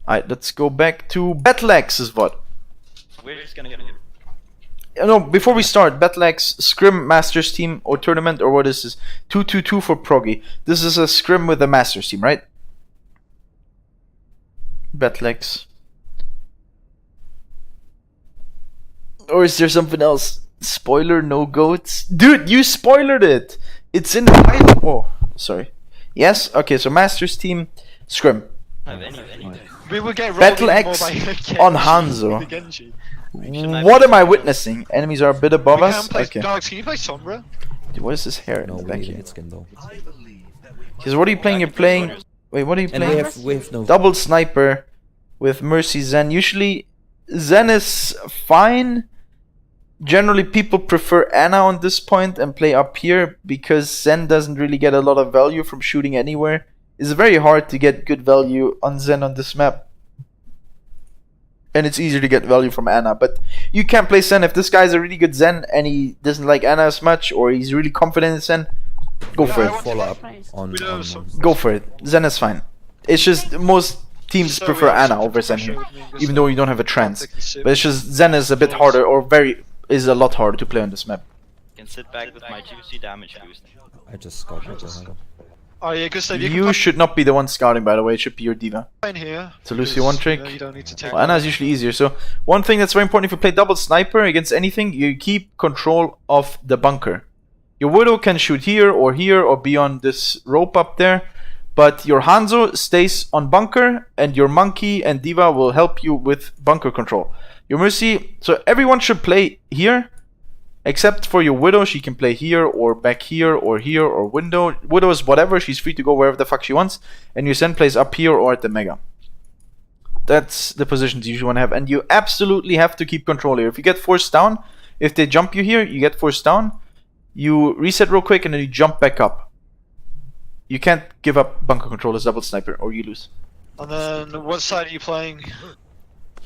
Alright, let's go back to Battleaxe's VOD. We're just gonna get it. No, before we start, Battleaxe Scrim Masters team or tournament or what is this? 2-2-2 for Progi. This is a Scrim with a Masters team, right? Battleaxe. Or is there something else? Spoiler, no goats? Dude, you spoilered it! It's in the title. Oh, sorry. Yes? Okay, so Masters team, Scrim. We will get Battleaxe on Hanzo. What am I witnessing? Enemies are a bit above us? Okay. Dogs, can you play Sombra? Dude, what is this hair No, in the we back need here? hit skin though. Because what are you playing? You're playing... Wait, what are you And playing? we have no. Double Sniper with Mercy Zen. Usually, Zen is fine. Generally, people prefer Ana on this point and play up here because Zen doesn't really get a lot of value from shooting anywhere. It's very hard to get good value on Zen on this map. And it's easier to get value from Ana. But you can't play Zen if this guy's a really good Zen and he doesn't like Ana as much or he's really confident in Zen. Go for it. Follow up on. Go for it. Zen is fine. It's just most teams prefer Ana over Zen here. Even though you don't have a trance. But it's just Zen is a bit harder or is a lot harder to play on this map. Can sit back with my juicy damage boost. I just scout with the Hanzo. Oh yeah, Gustav, You should not be the one scouting, by the way. It should be your diva. in here. So Lucy one trick. You don't need to take. Well, Ana is usually easier. So one thing that's very important if you play double sniper against anything, you keep control of the bunker. Your Widow can shoot here or be on this rope up there. But your Hanzo stays on bunker and your Monkey and Diva will help you with bunker control. Your Mercy, so everyone should play here. Except for your Widow, she can play here or back here or window. Widow is whatever, she's free to go wherever the fuck she wants. And your Zen plays up here or at the Mega. That's the positions you usually want to have. And you absolutely have to keep control here. If you get forced down, if they jump you here, you get forced down. You reset real quick and then you jump back up. You can't give up bunker control as double sniper or you lose. And then, what side are you playing?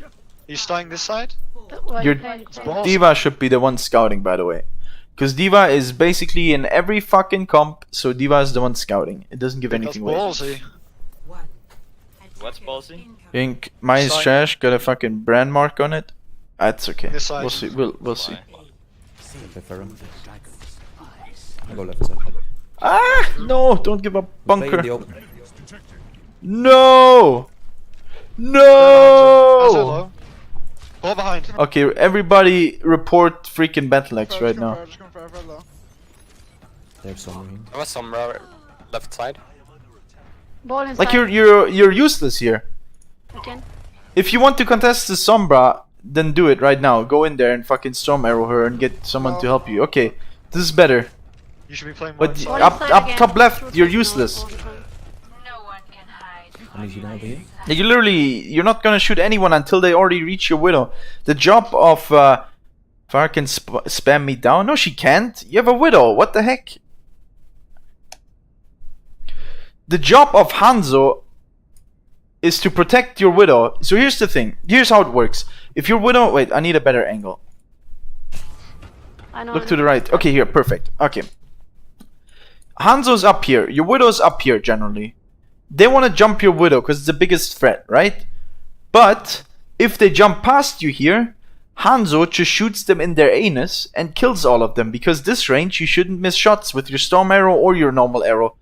Are you starting this side? Your Diva should be the one scouting, by the way. Because Diva is basically in every fucking comp, so Diva is the one scouting. It doesn't give anything away. Ballsy. What's ballsy? I think my trash got a fucking brand mark on it. That's okay. This side. We'll see. We'll see. Play Ferrum. I go left side. Ah! No! Don't give up Play in the bunker. open. No! Hanzo No! low. Ball behind. Okay, everybody report freaking Battleaxe right now. They have some. I was somewhere left side. Ball inside. Like you're useless here. Again. If you want to contest the Sombra, then do it right now. Go in there and fucking storm arrow her and get someone to help you. Okay, this is better. You should be playing more But inside. up top left, you're useless. And is he down over here? You're not gonna shoot anyone until they already reach your Widow. The job of Far can spam me down. No, she can't. You have a Widow. What the heck? The job of Hanzo is to protect your Widow. So here's the thing. Here's how it works. If your Widow... Wait, I need a better angle. I know. Look to the right. Okay, here. Perfect. Okay. Hanzo's up here. Your Widow's up here, generally. They want to jump your Widow because it's the biggest threat, right? But if they jump past you here, Hanzo just shoots them in their anus and kills all of them. Because this range, you shouldn't miss shots with your storm arrow or your normal arrow.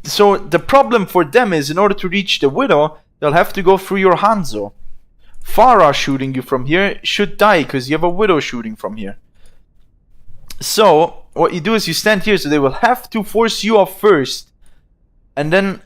So the problem for them is in order to reach the Widow, they'll have to go through your Hanzo. Pharah shooting you from here should die because you have a Widow shooting from here. So what you do is you stand here, so they will have to force you off first and then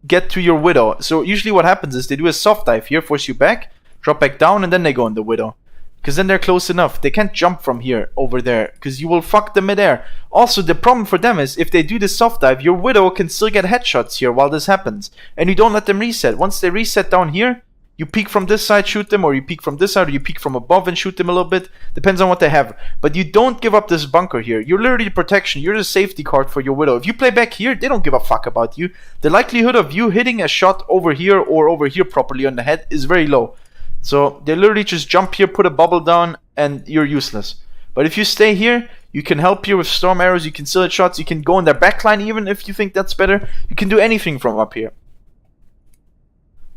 get to your Widow. So usually what happens is they do a soft dive here, force you back, drop back down, and then they go on the Widow. Because then they're close enough. They can't jump from here over there because you will fuck them midair. Also, the problem for them is if they do the soft dive, your Widow can still get headshots here while this happens. And you don't let them reset. Once they reset down here, you peek from this side, shoot them, or you peek from this side, or you peek from above and shoot them a little bit. Depends on what they have. But you don't give up this bunker here. You're literally the protection. You're the safety card for your Widow. If you play back here, they don't give a fuck about you. The likelihood of you hitting a shot over here or over here properly on the head is very low. So they literally just jump here, put a bubble down, and you're useless. But if you stay here, you can help here with storm arrows, you can still hit shots, you can go in their backline even if you think that's better. You can do anything from up here.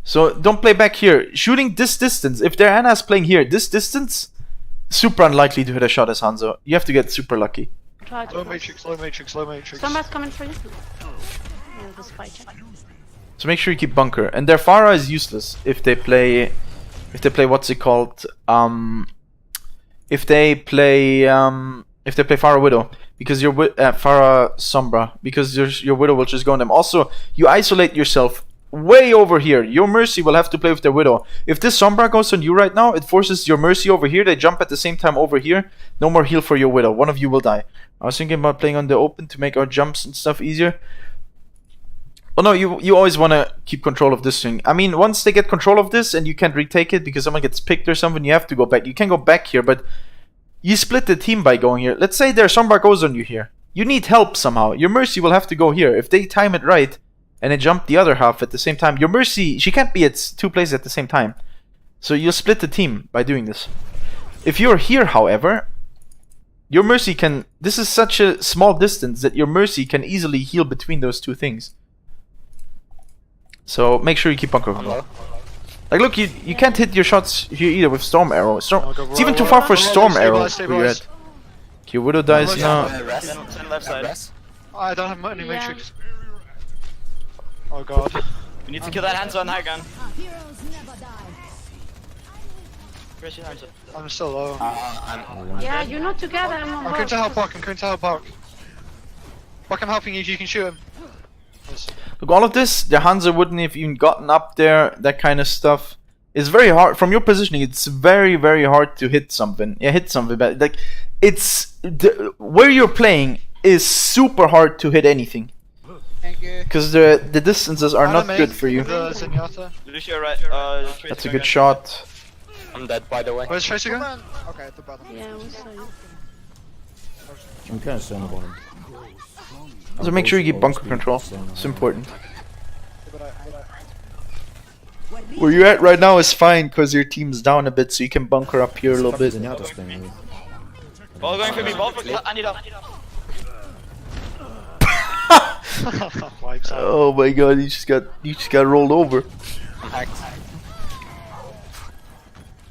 So don't play back here. Shooting this distance, if their Ana's playing here, this distance, super unlikely to hit a shot as Hanzo. You have to get super lucky. Try to Low push. matrix, low matrix, low matrix. Somebody's coming for you. Yeah, this fight. So make sure you keep bunker. And their Pharah is useless if they play what's it called? If they play Pharah Widow, because your Pharah Sombra, because your Widow will just go on them. Also, you isolate yourself way over here. Your Mercy will have to play with their Widow. If this Sombra goes on you right now, it forces your Mercy over here. They jump at the same time over here. No more heal for your Widow. One of you will die. I was thinking about playing on the open to make our jumps and stuff easier. Oh no, you always want to keep control of this thing. I mean, once they get control of this and you can't retake it because someone gets picked or something, you have to go back. You can go back here, but you split the team by going here. Let's say their Sombra goes on you here. You need help somehow. Your Mercy will have to go here. If they time it right and they jump the other half at the same time, your Mercy, she can't be at 2 places at the same time. So you'll split the team by doing this. If you're here, however, your Mercy can... This is such a small distance that your Mercy can easily heal between those two things. So make sure you keep bunker control. Like look, you can't hit your shots here either with Storm Arrow. It's even too far for Storm Arrow for your head. Okay, Widow dies now. Send left side. I don't have any Yeah. matrix. Oh god. We need to kill that Hanzo on high gun. Where's your Hanzo? I'm still low. Yeah, you're not together. I'm going to help Park, I'm going to help Park. Park, I'm helping you, you can shoot him. Yes. Look, all of this, the Hanzo wouldn't have even gotten up there, that kind of stuff. It's very hard, from your positioning, it's very, very hard to hit something. Yeah, hit something, but like, where you're playing is super hard to hit anything. Thank you. Because the distances are not good for you. The Zenyatta. Lucio right, That's a good shot. I'm dead, by the way. Where's Tracer going? Okay, at the bottom. Yeah, we saw you. I'm kind of still on the bottom. So make sure you keep bunker control. It's important. Where you're at right now is fine because your team's down a bit, so you can bunker up here a little bit. Zenyatta's playing really. Ball going for me, ball for me. I need up. Wipes out. Oh my god, you just got rolled over.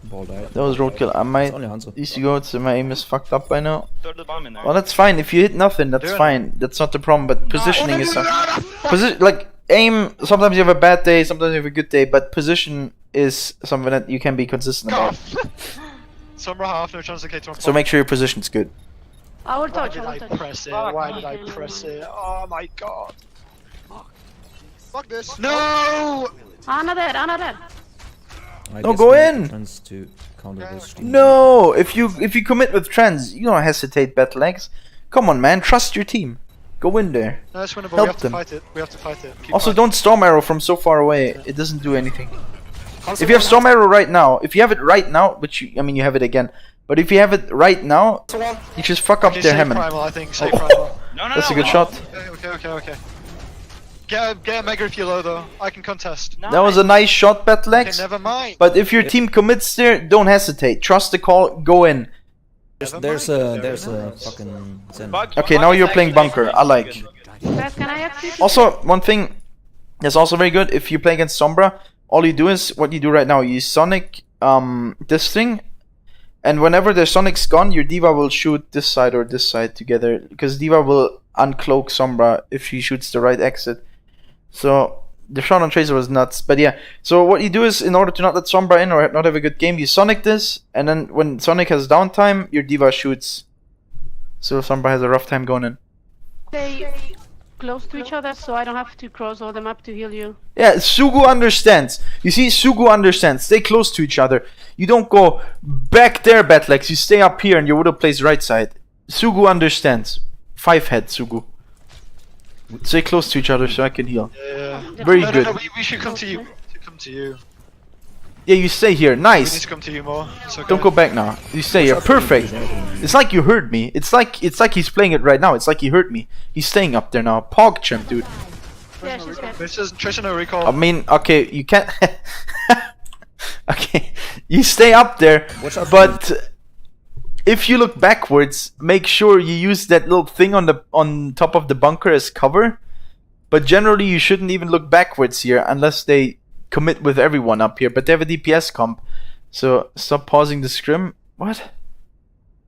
Ball died. That was roadkill. I might It's only Hanzo. used to go, so my aim is fucked up by now. Throw the bomb in there. Well, that's fine. If you hit nothing, that's fine. That's not the problem. But positioning is like aim. Sometimes you have a bad day, sometimes you have a good day. But position is something that you can be consistent about. Sombra half, no chance to K to So make sure your position's good. I will Why touch, did I I will touch. press it? Why did I press it? Oh my god. Fuck this. No! Anna dead. I No, guess go we need in! the trends to counter this stream. No, if you commit with trends, you don't hesitate, Batlegs. Come on, man, trust your team. Go in there. No, it's winnable. Help We have to them. fight it. We have to fight it. Keep Also, fighting. don't Storm Arrow from so far away. It doesn't do anything. If you have Storm Arrow right now, if you have it right now, which you have it again, but if you have it right now, you just fuck up Okay, their save Hammond. Primal, I think. Save Primal. No, That's a good shot. Okay. Get a Mega if you're low though. I can contest. That was a nice shot, Okay, Batlegs. never mind. But if your team commits there, don't hesitate. Trust the call. Go in. There's a fucking Zen. Okay, now you're playing bunker. I like. Guys, can I have you? Also, one thing that's also very good, if you play against Sombra, all you do is what you do right now. You Sonic this thing, and whenever the Sonic's gone, your D.Va will shoot this side or this side together, because D.Va will uncloak Sombra if she shoots the right exit. So the shot on Tracer was nuts. But yeah, so what you do is, in order to not let Sombra in or not have a good game, you Sonic this, and then when Sonic has downtime, your D.Va shoots. So Sombra has a rough time going in. Stay close to each other so I don't have to cross all them up to heal you. Yeah, Sugu understands. You see, Sugu understands. Stay close to each other. You don't go back there, Batlex. You stay up here and your Widow plays right side. Sugu understands. 5-head, Sugu. Stay close to each other so I can heal. Yeah. Very No, good. we should come to you. Yeah, you stay here. We need Nice. to come to you more. It's okay. Don't go back now. You stay here. Perfect. It's like you heard me. It's like he's playing it right now. It's like he heard me. He's staying up there now. PogChamp, dude. Yeah, she's dead. Tracer no recall. I mean, okay, you can't. Okay, you stay up there, but if you look backwards, make sure you use that little thing on top of the bunker as cover. But generally, you shouldn't even look backwards here unless they commit with everyone up here, but they have a DPS comp. So stop pausing the scrim. What?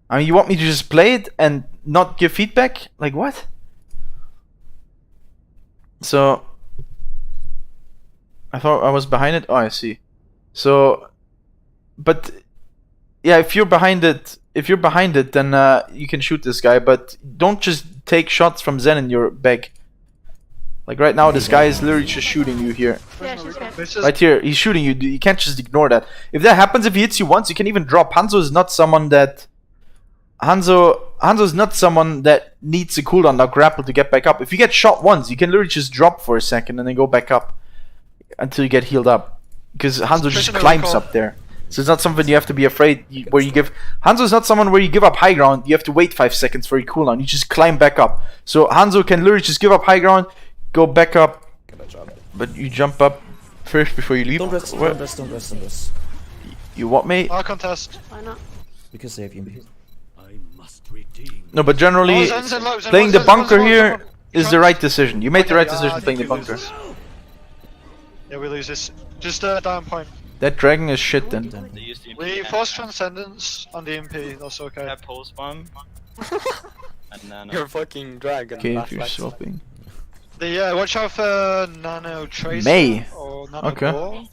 I mean, you want me to just play it and not give feedback? Like what? So I thought I was behind it. Oh, I see. So, but yeah, if you're behind it, then you can shoot this guy. But don't just take shots from Zen in your back. Like right now, this guy is literally just shooting you here. Yeah, she's good. This is Right here, he's shooting you. You can't just ignore that. If that happens, if he hits you once, you can even drop. Hanzo is not someone that needs a cooldown or grapple to get back up. If you get shot once, you can literally just drop for a second and then go back up until you get healed up. Because Hanzo just climbs up there. So it's not something you have to be afraid where you give. Hanzo is not someone where you give up high ground. You have to wait 5 seconds for your cooldown. You just climb back up. So Hanzo can literally just give up high ground, go back up, but you jump up first before you leave. Don't rest, Where- don't rest. You what, mate? our contest. Why not? Because they have EMP. No, but generally, Zen low, Zen playing low, the Zen bunker low, here Zen low. is the right decision. You made the right Okay, decision I playing the think we lose bunker. this. Yeah, we lose this. Just down point. That dragon is shit then. They used the We force transcendence on the MP, that's okay. have pulse bomb. And nano. You're fucking dragon. Okay, if laugh you're like- swapping. Watch out for Nano Tracer May. or Nano Okay. Ball.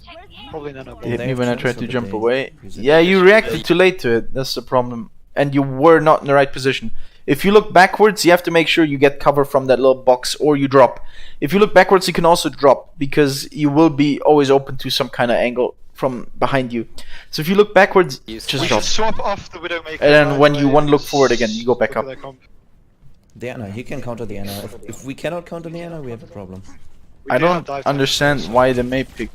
Probably Nano Ball. They hit They me have when I chance tried so to that jump they away. use it. Yeah, you reacted too late to it. That's the problem. And you were not in the right position. If you look backwards, you have to make sure you get cover from that little box or you drop. If you look backwards, you can also drop because you will be always open to some kind of angle from behind you. So if you look backwards, Use just We drop. should swap off the Widowmaker. And then right when away, you want to look because forward again, you go back look up. at their comp. The Ana, he can counter the Ana. If we cannot counter the Ana, we have a problem. We I do have don't dive understand tactics. why they may pick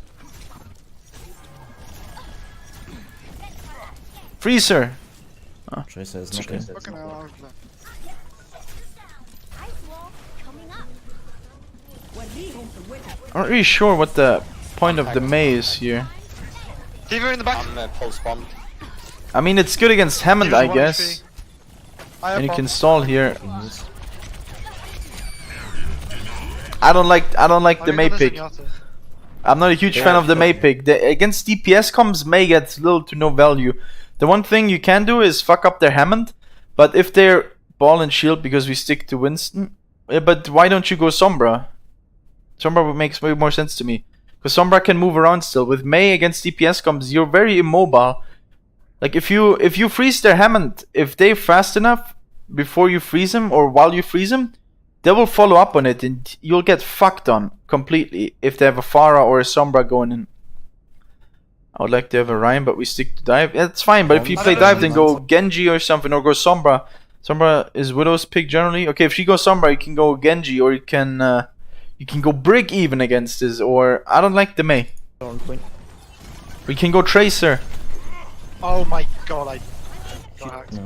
Freezer. Tracer is Okay. knocking. Fucking hell, I'm not really sure what the point of the Mei is here. D.Va in the back. I'm pulse bomb. I mean, it's good against Hammond, D.Va's I one guess. HP. I have And you bomb. can stall here. I don't like Have the you Mei got a pick. Zenyatta? I'm not a huge Yeah, fan of the sure. Mei pick. Against DPS comps, Mei gets little to no value. The one thing you can do is fuck up their Hammond, but if they're ball and shield because we stick to Winston, but why don't you go Sombra? Sombra makes way more sense to me. Because Sombra can move around still. With Mei against DPS comps, you're very immobile. Like if you freeze their Hammond, if they're fast enough before you freeze him or while you freeze him, they will follow up on it and you'll get fucked on completely if they have a Pharah or a Sombra going in. I would like to have a Ryan, but we stick to dive. Yeah, it's fine, but if you play dive, then go Genji or something, or go Sombra. Sombra is Widow's pick generally. Okay, if she goes Sombra, you can go Genji, or you can go Brig even against this, or I don't like the Mei. On point. We can go Tracer. Oh my god, I got hacked. No.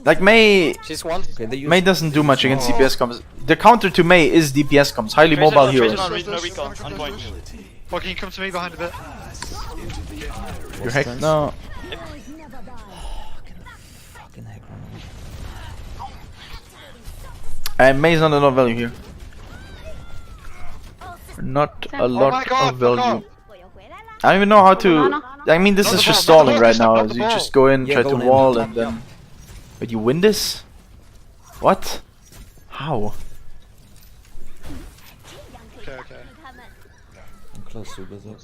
Like Mei She's one. Okay, they use Mei doesn't do much against DPS comps. The counter to Mei is DPS comps, highly Tracer mobile on, Tracer heroes. on, reason no recall. On point. Well, can you come to me behind a bit? You're heck no. fucking heck. Mei's not a lot of value here. Not a Oh lot my god, of fuck value. off. I don't even know how to. I mean, this Not is the just ball, not the stalling ball, right just now. not the You ball. just go in, Yeah, try go to in, wall, yeah. and then. But you win this? What? How? Okay, okay. I'm close to Berserk.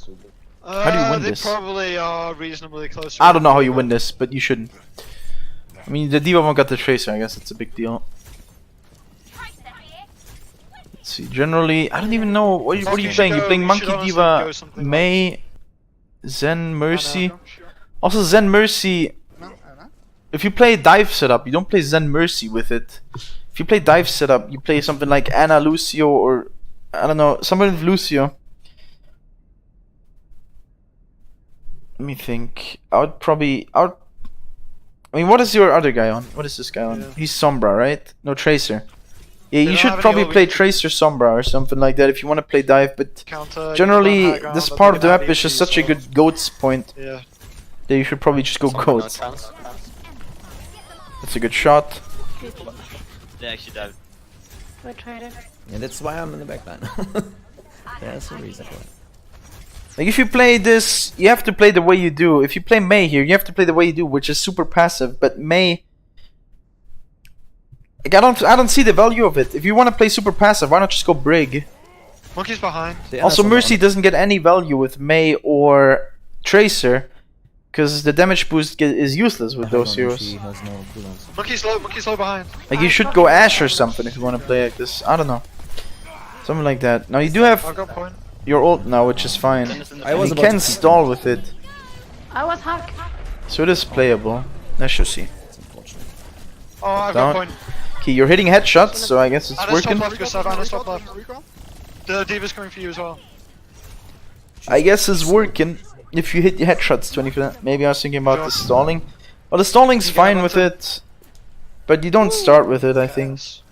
How do you win they this? probably are reasonably close. I don't know how you win this, but you shouldn't. I mean, the D.Va won't got the Tracer. I guess it's a big deal. Let's see. Generally, I don't even know what are you You should playing. You're go- playing you Monkey should honestly D.Va, go something like- Mei, Zen, No, Mercy. no, sure. Also, Zen Mercy. If you play dive setup, you don't play Zen Mercy with it. If you play dive setup, you play something like Ana Lucio or I don't know, somebody with Lucio. Let me think. I mean, what is your other guy on? What is this guy on? Yeah. He's Sombra, right? No, Tracer. Yeah, you don't should have any probably ult, play we- Tracer Sombra or something like that if you want to play dive. But Counter, generally, you don't this have part of the ground, map is just such a so- good goats point Yeah. that you should probably just go No goats. chance. That's a good shot. They actually died. Go try it. Yeah, that's why I'm in the back line. There's a reason for it. Like if you play this, you have to play the way you do. If you play Mei here, you have to play the way you do, which is super passive. But Mei, like I don't see the value of it. If you want to play super passive, why not just go Brig? Monkey's behind. The Also, Ana's Mercy on. doesn't get any value with Mei or Tracer, because the damage boost is useless with I those don't know, heroes. she has no cooldowns. Monkey's low behind. Like you should go Ash or something if you want to play like this. I don't know, something like that. Now you do I've have got point. your ult now, which is fine. I was You about can to stall with it, I was hacked. so it is playable. Let's just see. It's unfortunate. Oh, I've Down. got point. Okay, you're hitting headshots, so I guess it's Ana's top working. left, Gustav. Ana's top left. The D.Va's coming for you as well. I guess it's working if you hit your headshots 20%. Maybe I was thinking about the stalling. Well, the stalling's You get fine a with button. it, but you don't start with it, I think. Yes.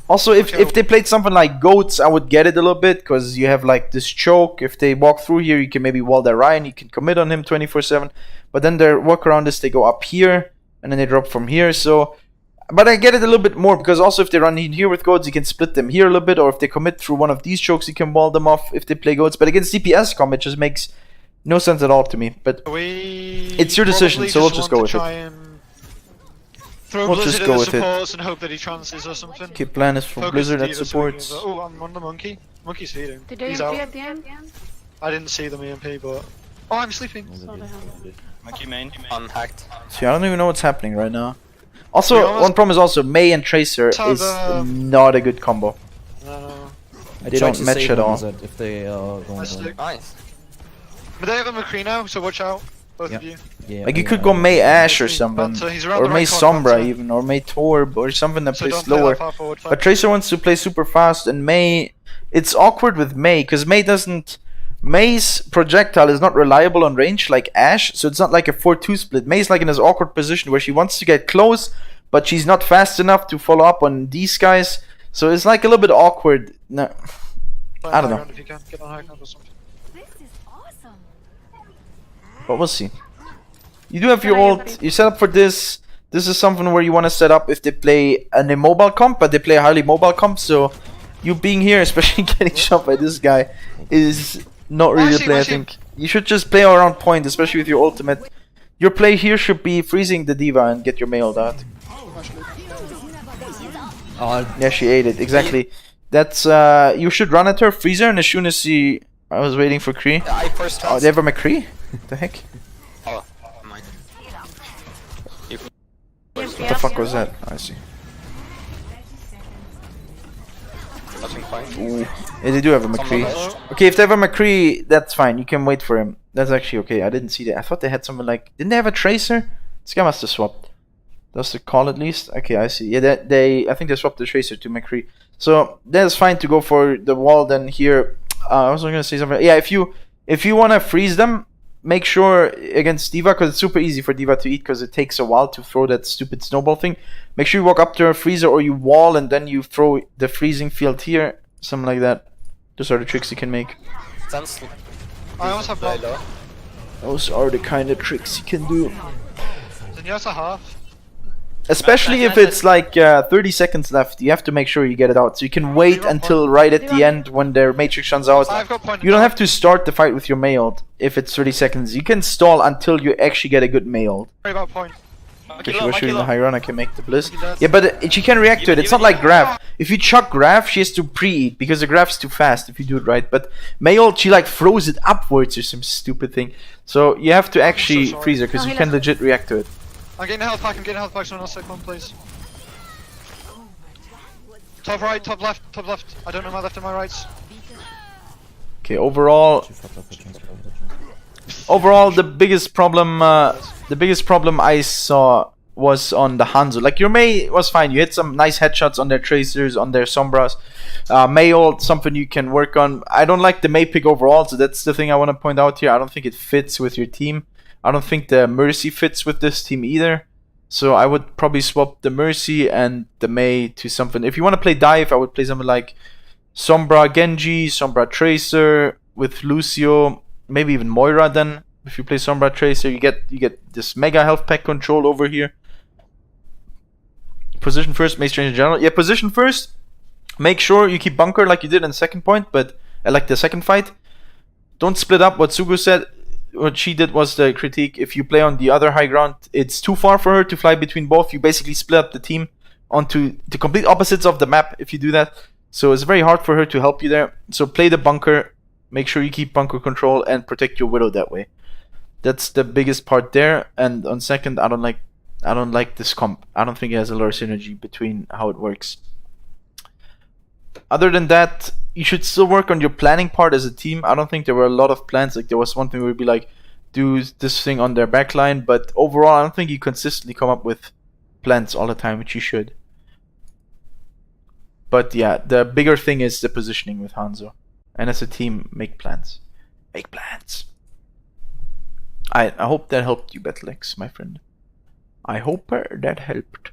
Also, if Okay. they played something like goats, I would get it a little bit, because you have like this choke. If they walk through here, you can maybe wall their Ryan, you can commit on him 24/7. But then their workaround is they go up here, and then they drop from here. So, but I get it a little bit more, because also if they run in here with goats, you can split them here a little bit, or if they commit through one of these chokes, you can wall them off if they play goats. But against DPS comp, it just makes no sense at all to me. But We It's your decision, probably so we'll just want go to with it. try and throw We'll Blizzard just at go the with it. supports and hope that he trances or something. okay, plan is for Focus Blizzard the at D.Va so we can supports. get- Oh, I'm on the monkey. Monkey's feeding. Did they He's EMP out. at the end? I didn't see them EMP, but... Oh, I'm sleeping. So they have. Monkey main. Unhacked. See, I don't even know what's happening right now. Also, We almost- one problem is also Mei and Tracer So is the- not a good combo. No. I They tried don't to match save at them all. that if they are going Nice down. stick. Nice. But they have a McCree now, so watch out. Both of Yeah. you. Yeah, Like you yeah, could go Mei Ash or Panther, something, he's around or the Mei right corner, Sombra Panther. even, or Mei Torb, or something that So plays don't play slower. that far forward. But Tracer wants to play super fast, and Mei, it's awkward with Mei because Mei doesn't. Mei's projectile is not reliable on range like Ash, so it's not like a 4-2 split. Mei's like in this awkward position where she wants to get close, but she's not fast enough to follow up on these guys. So it's like a little bit awkward. No, Play I don't high know. ground if you can. Get on high ground or something. This is awesome. but we'll see. You do have your Can I ult. get You set up for this. This is something where you want to set up if they play an immobile comp, but they play a highly mobile comp. So you being here, especially getting shot by this guy, is not really the Mercy, play. I Mercy. think you should just play around point, especially with your ultimate. Your play here should be freezing the D.Va and get your mailed out. Oh, Yeah, she ate it exactly. That's you should run at her, freeze her, and as soon as she, I was waiting for Kree. I first Oh, they have a McCree? The heck? Oh, mine. What the fuck was that? I see. Touching fine. Ooh. Yeah, they do have a McCree. Someone else? Okay, if they have a McCree, that's fine. You can wait for him. That's actually okay. I didn't see that. I thought they had something like. Didn't they have a Tracer? This guy must have swapped. That's the call at least. Okay, I see. Yeah, they. I think they swapped the Tracer to McCree. So that's fine to go for the wall. Then here, I was gonna say something. Yeah, if you wanna freeze them, make sure against D.Va, because it's super easy for D.Va to eat because it takes a while to throw that stupid snowball thing. Make sure you walk up to her freezer or you wall and then you throw the freezing field here, something like that. Those are the tricks you can make. Sense. I also have Very bomb. low. Those are the kind of tricks you can do. Then you have to half. Especially if it's like 30 seconds left, you have to make sure you get it out. So you can wait until right at the end when their matrix runs out. I've got point. You don't have to start the fight with your mailed if it's 30 seconds. You can stall until you actually get a good mailed. Worry about point. Okay, she was shooting the high run, I can make the bliss. Monkey does. Yeah, but she can react to it. It's not like Graph. If you chuck Graph, she has to pre-eat because the Graph's too fast if you do it right. But Mayol, she like throws it upwards or some stupid thing. So you have to actually sorry. freeze her because No, you he can left. Oh, legit react to it. I'm getting a health pack. I'm getting a health pack. Someone else take one, please. Top right, top left, top left. I don't know my left and my rights. Okay, overall, she fucked up the transfer. the biggest problem I saw was on the Hanzo. Like your Mei was fine. You hit some nice headshots on their tracers, on their sombras. Mei ult, something you can work on. I don't like the Mei pick overall, so that's the thing I want to point out here. I don't think it fits with your team. I don't think the Mercy fits with this team either. So I would probably swap the Mercy and the Mei to something. If you want to play dive, I would play something like Sombra Genji, Sombra Tracer with Lucio, maybe even Moira. Then if you play Sombra Tracer, you get this mega health pack control over here. Position first, Mace Range in general. Yeah, position first. Make sure you keep bunker like you did in the second point, but like the second fight. don't split up. What Sugu said, what she did was the critique. If you play on the other high ground, it's too far for her to fly between both. You basically split up the team onto the complete opposites of the map if you do that. So it's very hard for her to help you there. So play the bunker, make sure you keep bunker control and protect your Widow that way. That's the biggest part there. And on second, I don't like this comp. I don't think it has a lot of synergy between how it works. Other than that, you should still work on your planning part as a team. I don't think there were a lot of plans. Like there was one thing where it'd be like, do this thing on their backline, but overall, I don't think you consistently come up with plans all the time, which you should. But yeah, the bigger thing is the positioning with Hanzo. And as a team, make plans. Make plans. I hope that helped you, Betlex, my friend. I hope that helped.